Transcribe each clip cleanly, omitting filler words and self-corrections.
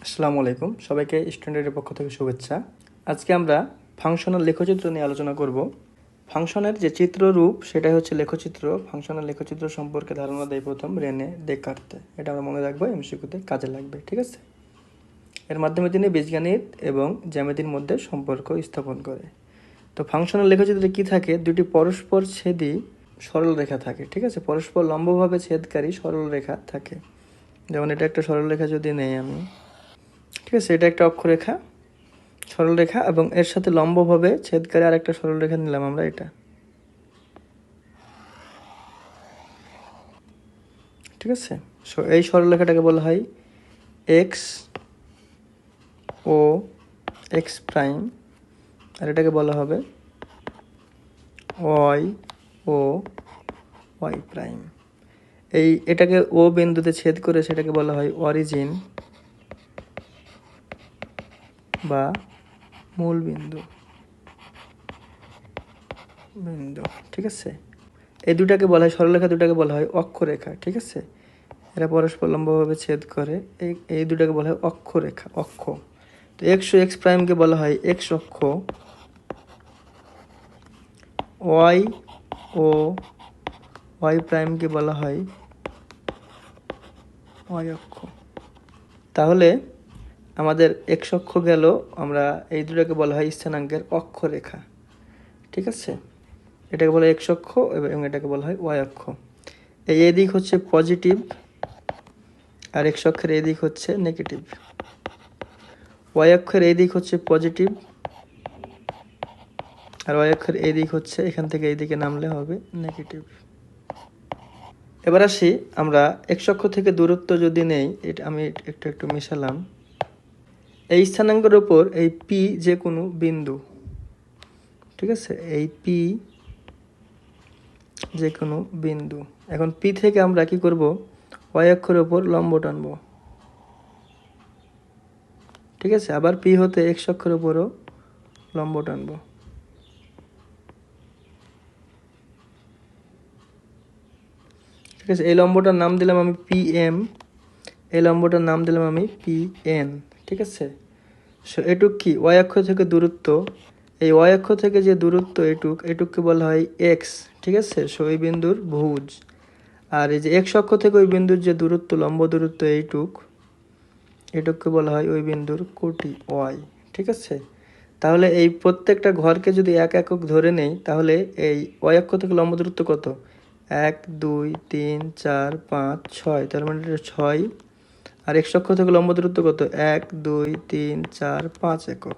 আসসালামু আলাইকুম, সবাইকে স্ট্যান্ডার্ডের পক্ষ থেকে শুভেচ্ছা। আজকে আমরা ফাংশনাল লেখচিত্র নিয়ে আলোচনা করব। ফাংশনের যে চিত্ররূপ সেটাই হচ্ছে লেখচিত্র। ফাংশনাল লেখচিত্র সম্পর্কে ধারণা দেয় প্রথম রেনে দেকার্তে। এটা আমরা মনে রাখবো, এমসিকিউতে কাজে লাগবে, ঠিক আছে। এর মাধ্যমে তিনি বীজগণিত এবং জ্যামিতির মধ্যে সম্পর্ক স্থাপন করে। তো ফাংশনাল লেখচিত্রে কি থাকে? দুটি পরস্পর ছেদী সরল রেখা থাকে, ঠিক আছে। পরস্পর লম্বভাবে ছেদকারী সরল রেখা থাকে। যেমন এটা একটা সরল রেখা যদি নেই আমি, ঠিক আছে, এটা একটা অক্ষরেখা সরলরেখা এবং এর সাথে লম্বভাবে ছেদকারী আর একটা সরলরেখা নিলাম আমরা, এটা, ঠিক আছে। সো এই সরলরেখাটাকে বলা হয় এক্স ও এক্স প্রাইম, আর এটাকে বলা হবে ওয়াই ও ওয়াই প্রাইম। এটাকে ও বিন্দুতে ছেদ করে সেটাকে বলা হয় অরিজিন বা মূল বিন্দু, ঠিক আছে। এই দুটাকে বলা হয় সরলরেখা, দুটাকে বলা হয় অক্ষরেখা, ঠিক আছে। এরা পরস্পর লম্বভাবে ছেদ করে, এই দুটাকে বলা হয় অক্ষরেখা, অক্ষ। তো এক্স ও এক্স প্রাইমকে বলা হয় এক্স অক্ষ, ওয়াই ও ওয়াই প্রাইমকে বলা হয় ওয়াই অক্ষ। তাহলে আমাদের এক্স অক্ষ গেল, আমরা এই দুটাকে বলা হয় স্থানাঙ্কের অক্ষরেখা, ঠিক আছে। এটাকে বলা হয় এক্স অক্ষ এবং এটাকে বলা হয় ওয়াই অক্ষ। এই দিক হচ্ছে পজিটিভ আর এক্স অক্ষের এই দিক হচ্ছে নেগেটিভ। ওয়াই অক্ষের এই দিক হচ্ছে পজিটিভ আর ওয়াই অক্ষের এই দিক হচ্ছে, এখান থেকে এই দিকে নামলে হবে নেগেটিভ। এবার আসি আমরা এক্স অক্ষ থেকে দূরত্ব যদি নেই, এটা আমি একটু মিশালাম। এই স্থানাঙ্কের উপর এই পি যে কোনো বিন্দু, ঠিক আছে, এই পি যে কোনো বিন্দু। এখন পি থেকে আমরা কি করব? ওয়াই অক্ষের উপর লম্ব টানবো, ঠিক আছে। আবার পি হতে এক্স অক্ষের উপরও লম্ব টানবো, ঠিক আছে। এই লম্বটার নাম দিলাম আমি পি এম, এই লম্বটার নাম দিলাম আমি পি এন, ঠিক আছে। সো এটুক কি? ওয়াই অক্ষ থেকে দূরত্ব। এই ওয়াই অক্ষ থেকে যে দূরত্ব এটুককে বলা হয় এক্স, ঠিক আছে। সো এই বিন্দুর ভুজ। আর এই যে এক্স অক্ষ থেকে ওই বিন্দুর যে দূরত্ব, লম্ব দূরত্ব এটুককে বলা হয় ওই বিন্দুর কোটি ওয়াই, ঠিক আছে। তাহলে এই প্রত্যেকটা ঘরকে যদি এক একক ধরে নেই, তাহলে এই ওয়াই অক্ষ থেকে লম্ব দূরত্ব কত? 1 2 3 4 5 6, তার মানে এটা 6। আর এক্স অক্ষ থেকে লম্ব দূরত্ব কত? 1 2 3 4 5 একক।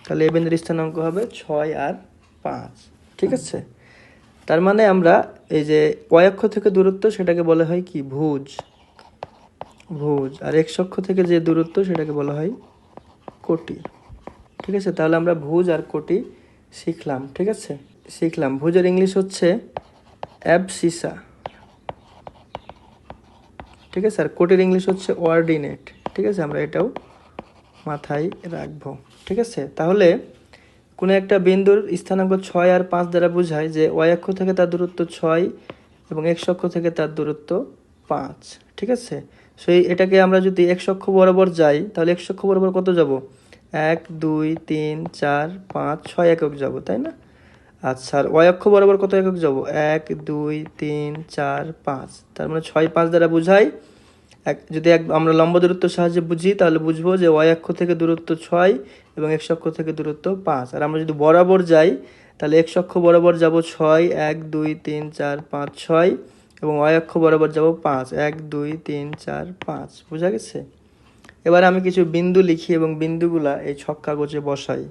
তাহলে এই বিন্দুর স্থানাঙ্ক হবে 6 আর 5, ঠিক আছে। তার মানে আমরা এই যে ওয়াই অক্ষ থেকে দূরত্ব সেটাকে বলা হয় কি? ভুজ। আর এক্স অক্ষ থেকে যে দূরত্ব সেটাকে বলা হয় কোটি, ঠিক আছে। তাহলে আমরা ভুজ আর কোটি শিখলাম, ঠিক আছে। ভুজের ইংলিশ হচ্ছে অ্যাবসিসা, ঠিক আছে। আর কোটির ইংলিশ হচ্ছে অর্ডিনেট, ঠিক আছে। আমরা এটাও মাথায় রাখবো, ঠিক আছে। তাহলে কোনো একটা বিন্দুর স্থানাঙ্ক 6 আর 5 দ্বারা বোঝায় যে ওয়াই অক্ষ থেকে তার দূরত্ব 6 এবং এক্স অক্ষ থেকে তার দূরত্ব 5, ঠিক আছে। সেই এটাকে আমরা যদি এক্স অক্ষ বরাবর যাই, তাহলে এক্স অক্ষ বরাবর কত যাব? 1 2 3 4 5 6 একক যাব, তাই না? আচ্ছা, আর ওয়াই অক্ষ বরাবর কত একক যাব? 1 2 3 4 5। তার মানে 6 5 দ্বারা বোঝায়। যদি আমরা লম্ব দূরত্বের সাহায্যে বুঝি, তাহলে বুঝবো যে ওয়াই অক্ষ থেকে দূরত্ব 6 এবং এক্স অক্ষ থেকে দূরত্ব 5। আর আমরা যদি বরাবর যাই, তাহলে এক্স অক্ষ বরাবর যাব 6 1 2 3 4 5 6 এবং ওয়াই অক্ষ বরাবর যাব 5 1 2 3 4 5। বোঝা গেছে? এবার আমি কিছু বিন্দু লিখি এবং বিন্দুগুলা এই ছক কাগজে বসাই।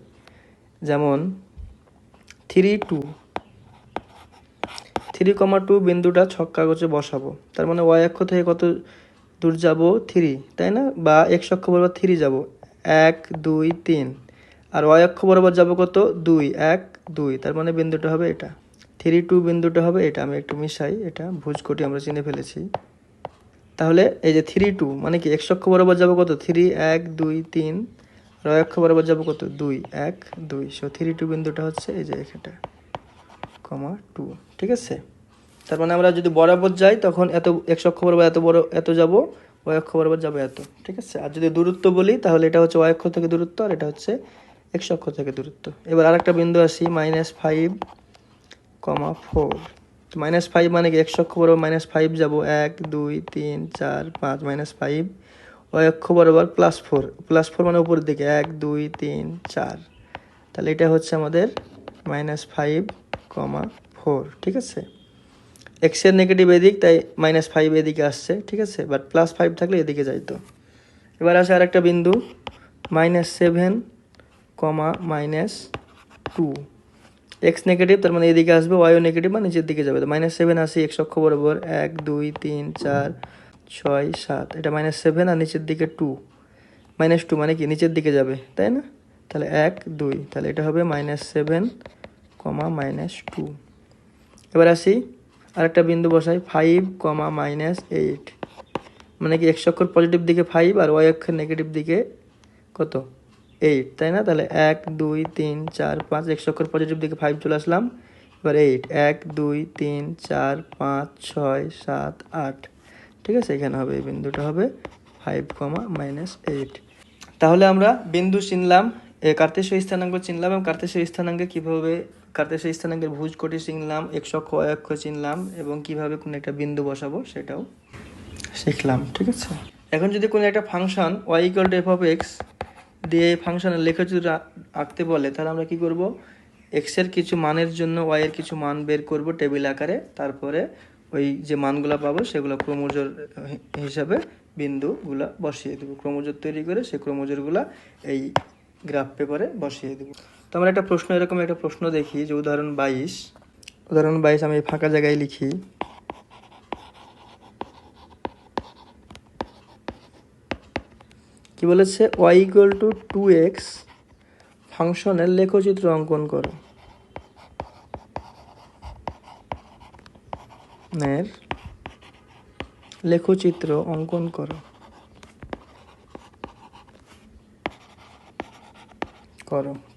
যেমন 3 2 3,2 বিন্দুটা ছক কাগজে বসাবো। তার মানে ওয়াই অক্ষ থেকে কত দূর যাব? 3, তাই না? বা এক্স অক্ষ বরাবর 3 যাব, 1 2 3। আর ওয়াই অক্ষ বরাবর যাব কত? 2 1 2। তার মানে বিন্দুটা হবে এটা, 3 2 বিন্দুটা হবে এটা। আমি একটু মিশাই, এটা ভুজ কোটি আমরা চিনে ফেলেছি। তাহলে এই যে 3 2 মানে কি? এক্স অক্ষ বরাবর যাব কত? 3 1 2 3। আর ওয়াই অক্ষ বরাবর যাব কত? 2 1 2। সো 3 2 বিন্দুটা হচ্ছে এই যে এখানটা, কমা 2, ঠিক আছে। তার মানে আমরা যদি বরাবর যাই তখন এত এক্স অক্ষ বরাবর এত বড় এত যাব, ওয়াই অক্ষ বরাবর যাবে এত, ঠিক আছে। আর যদি দূরত্ব বলি তাহলে এটা হচ্ছে ওয়াই অক্ষ থেকে দূরত্ব, আর এটা হচ্ছে এক্স অক্ষ থেকে দূরত্ব। এবার আরেকটা বিন্দু আসি, -5,4। তো -5 মানে কি, এক্স অক্ষ বরাবর -5 যাবো, 1 2 3 4 5, -5। ওয়াই অক্ষ বরাবর +4, +4 মানে উপরের দিকে, 1 2 3 4। তাহলে এটা হচ্ছে আমাদের -5,4, ঠিক আছে। এক্সের নেগেটিভ এদিক, তাই -5 এদিকে আসছে, ঠিক আছে। বাট +5 থাকলে এদিকে যাইতো। এবার আসে আরেকটা বিন্দু, -7, -2। এক্স নেগেটিভ, তার মানে এদিকে আসবে, ওয়াইও নেগেটিভ মানে নিচের দিকে যাবে। তো -7 আসি এক্স অক্ষ বরাবর, 1 2 3 4 6 7। এটা -7 আর নিচের দিকে 2, -2 মানে কি নিচের দিকে যাবে, তাই না। তাহলে 1 2, তাহলে এটা হবে -7, -2। এবার আসি আরেকটা বিন্দু বসাই, 5, -8। মানে কি এক্স অক্ষর পজিটিভ দিকে 5 আর ওয়াই অক্ষের নেগেটিভ দিকে কত, 8, তাই না। তাহলে 1 2 3 4 5, এক্স অক্ষর পজিটিভ দিকে 5 চলে আসলাম। এবার 8, 1 2 3 4 5 6 7 8, ঠিক আছে। এখানে হবে, এই বিন্দুটা হবে 5, -8। তাহলে আমরা বিন্দু চিনলাম, কার্তেশীয় স্থানাঙ্ক চিনলাম, এবং কার্তেশীয় স্থানাঙ্কে কিভাবে, কার্তেশীয় স্থানাঙ্কের ভুজকোটি চিনলাম, এক্স অক্ষ ওয়াই অক্ষ চিনলাম, এবং কিভাবে কোনো একটা বিন্দু বসাবো সেটাও শিখলাম, ঠিক আছে। এখন যদি কোনো একটা ফাংশন y=f(x) দিয়ে এই ফাংশনের লেখচিত্র আঁকতে বলে, তাহলে আমরা কি করব, এক্স এর কিছু মানের জন্য ওয়াই এর কিছু মান বের করব টেবিল আকারে, তারপরে ওই যে মানগুলো পাবো সেগুলো ক্রমজোর হিসাবে বিন্দুগুলা বসিয়ে দেবো, ক্রমজোর তৈরি করে সেই ক্রমজোরগুলা এই গ্রাফ পেপারে বসিয়ে দেবো। তো আমরা একটা প্রশ্ন, এরকম একটা প্রশ্ন দেখি, যে উদাহরণ 22 আমি ফাঁকা জায়গায় লিখি, কি বলেছে, y=2x ফাংশনের লেখচিত্র অঙ্কন করো। লেখচিত্র অঙ্কন করো,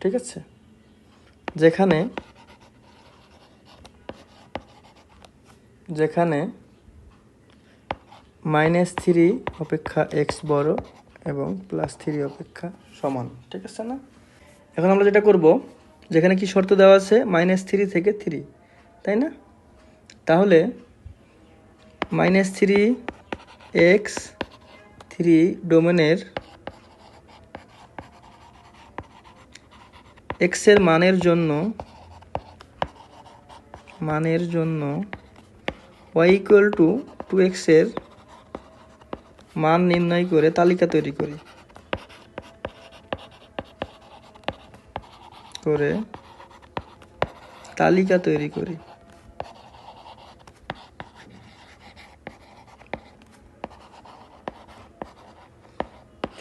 ঠিক আছে। যেখানে -3 অপেক্ষা x বড় এবং +3 অপেক্ষা সমান, ঠিক আছে না। এখন আমরা যেটা করব, যেখানে কি শর্ত দেওয়া আছে, -3 থেকে 3, তাই না। তাহলে -3x 3 ডোমেনের x এর মানের জন্য y=2x এর মান নির্ণয় করে তালিকা তৈরি করি,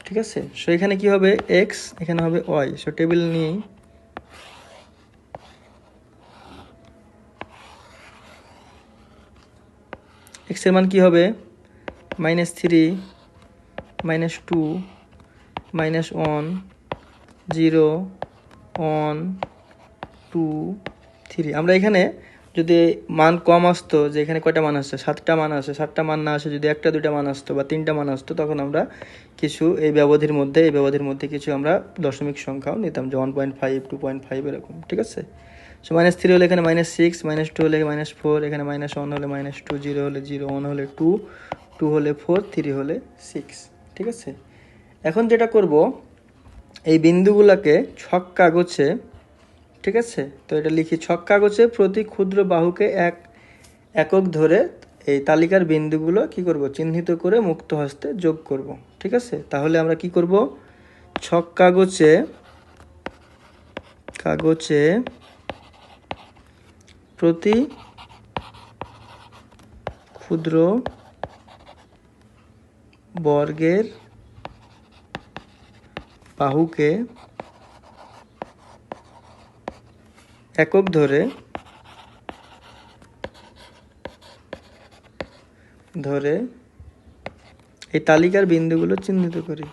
ঠিক আছে। সো এখানে কি হবে, x, এখানে হবে y। সো টেবিল নিয়ে x এর মান কি হবে, -3, -2, -1 0 1 2 3। আমরা এখানে যদি মান কম আসতো, যে এখানে কয়টা মান আসছে, 7টা মান আসে, 7টা মান না আসে যদি 1টা 2টা মান আসতো বা 3টা মান আসতো, তখন আমরা কিছু এই ব্যবধির মধ্যে কিছু আমরা দশমিক সংখ্যাও নিতাম, যে 1.5 2.5 এরকম, ঠিক আছে। সো -3 হলে এখানে -6, -2 হলে -4, এখানে -1 হলে -2, 0 হলে 0, 1 হলে 2, 2 হলে 4, 3 হলে 6, ঠিক আছে। এখন যেটা করব, এই বিন্দুগুলোকে ছক কাগজে, ঠিক আছে, তো এটা লিখি, ছক কাগজে প্রতি ক্ষুদ্র বাহুকে একক ধরে এই তালিকার বিন্দুগুলো কি করব, চিহ্নিত করে মুক্ত হস্তে যোগ করব, ঠিক আছে। তাহলে আমরা কি করব, ছক কাগজে প্রতি ক্ষুদ্র বর্গের বাহুকে একক ধরে এই তালিকার বিন্দুগুলো চিহ্নিত করি,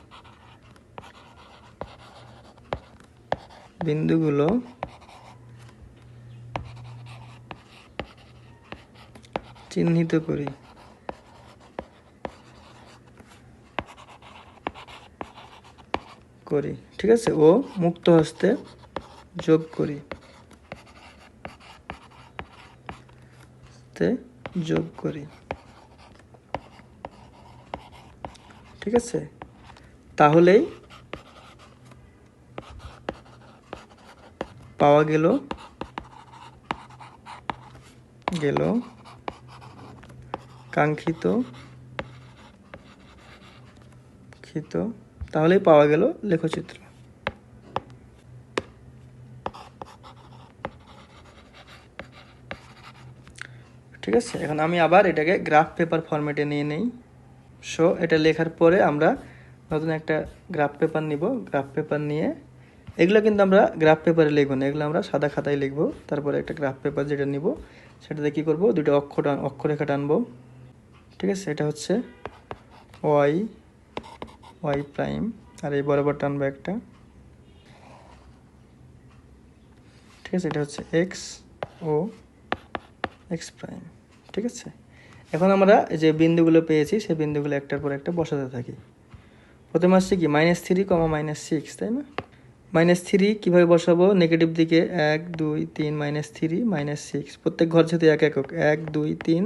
করি, ঠিক আছে, ও মুক্ত হস্তে যোগ করি, যোগ করি, ঠিক আছে। তাহলেই পাওয়া গেল কাঙ্ক্ষিত তাহলেই পাওয়া গেল লেখচিত্র। ঠিক আছে, এখন আমি আবার এটাকে গ্রাফ পেপার ফরম্যাটে নিয়ে নেই। সো এটা লেখার পরে আমরা নতুন একটা গ্রাফ পেপার নিব। গ্রাফ পেপার নিয়ে এগুলো কিন্তু আমরা গ্রাফ পেপারে লিখবো না, এগুলো আমরা সাদা খাতায় লিখবো। তারপরে একটা গ্রাফ পেপার যেটা নিব সেটাতে কী করবো, দুটো অক্ষরেখা টানবো। ঠিক আছে, এটা হচ্ছে ওয়াই প্রাইম, আর এই বরাবর টানবো একটা। ঠিক আছে, এটা হচ্ছে এক্স প্রাইম। ঠিক আছে, এখন আমরা যে বিন্দুগুলো পেয়েছি সেই বিন্দুগুলো একটার পর একটা বসাতে থাকি। প্রথমে আসছে কি -3, -6, তাই না? -3 কীভাবে বসাবো, নেগেটিভ দিকে 1 2 3 -3 -6, প্রত্যেক ঘর যেহেতু এক একক, 1 2 3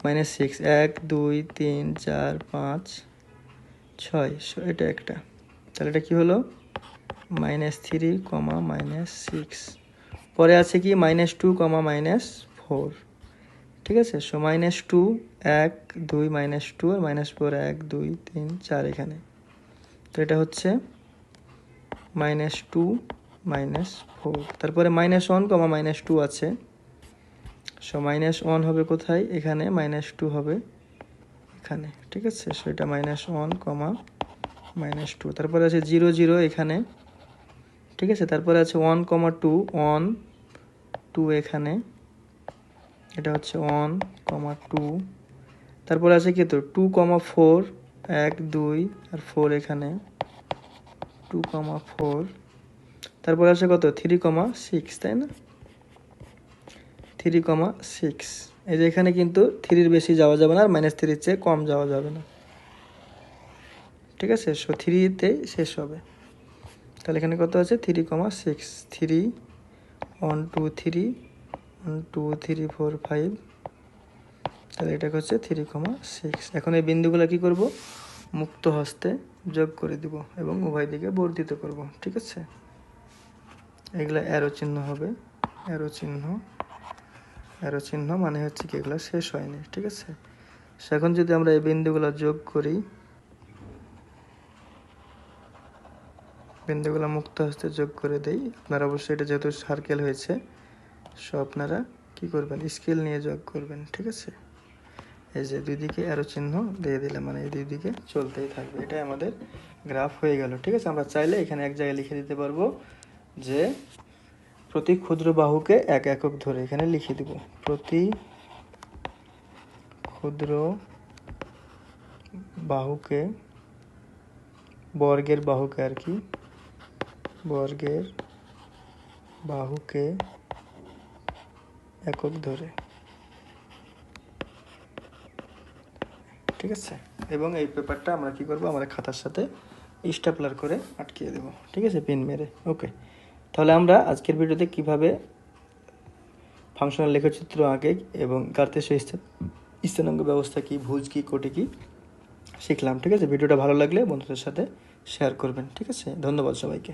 -6, 1 2 3 4 5 6, এটা একটা। তাহলে এটা কি হলো, -3, -6। পরে আছে কি -2, -4। ঠিক আছে, সো -2 1 2 -2 আর -4 1 2 3 4 এখানে। তো এটা হচ্ছে -2 -4। তারপরে -1, -2 আছে। সো -1 হবে কোথায়, এখানে, -2 হবে এখানে। ঠিক আছে, সো এটা -1, -2। তারপরে আছে 0 0 এখানে। ঠিক আছে, তারপরে আছে 1, 2 1 2 এখানে। এটা হচ্ছে 1, 2। তারপরে আছে কি, তো 2, 4 1 2 আর 4 এখানে, 2, 4। তারপরে আছে কত, 3, 6, তাই না? 3, 6। এই যে এখানে কিন্তু 3-র বেশি যাওয়া যাবে না, আর -3-র চেয়ে কম যাওয়া যাবে না। ঠিক আছে, সো 3-তে শেষ হবে। তাহলে এখানে কত আছে, 3, 6। 3 1 2 3 1 2 3 4 5। তাহলে এটা হচ্ছে 3, 6। এখন এই বিন্দুগুলো কি করব, মুক্ত হস্তে যোগ করে দিব এবং উভয় দিকে বর্ধিত করব। ঠিক আছে, এগুলা অ্যারো চিহ্ন হবে, অ্যারো চিহ্ন মানে হচ্ছে কি এগুলো শেষ হয়নি। ঠিক আছে, এখন যদি আমরা এই বিন্দুগুলো যোগ করি, বিন্দুগুলো মুক্ত হস্তে যোগ করে দেই, আপনারা অবশ্যই এটা যেহেতু সার্কেল হয়েছে, সো আপনারা কি করবেন, স্কেল নিয়ে যোগ করবেন। ঠিক আছে, এই যে দুই দিকে অ্যারো চিহ্ন দিয়ে দিলাম, মানে এই দুই দিকে চলতেই থাকবে। এটাই আমাদের গ্রাফ হয়ে গেল। ঠিক আছে, আমরা চাইলে এখানে এক জায়গায় লিখে দিতে পারবো যে প্রতি ক্ষুদ্র বাহুকে 1 একক ধরে, এখানে লিখে দিব প্রতি ক্ষুদ্র বাহুকে, বর্গের বাহুকে আর কি, বর্গের বাহুকে একক ধরে। ঠিক আছে, এবং এই পেপারটা আমরা কি করব, আমাদের খাতার সাথে স্টেপলার করে আটকিয়ে দেব। ঠিক আছে, পিন মেরে। ওকে, তাহলে আমরা আজকের ভিডিওতে কিভাবে ফাংশনাল লেখচিত্র আঁকে এবং কার্তেশীয় স্থানাঙ্ক ব্যবস্থা কি, ভুজ কি, কোটি কি শিখলাম। ঠিক আছে, ভিডিওটা ভালো লাগলে বন্ধুদের সাথে শেয়ার করবেন। ঠিক আছে, ধন্যবাদ সবাইকে।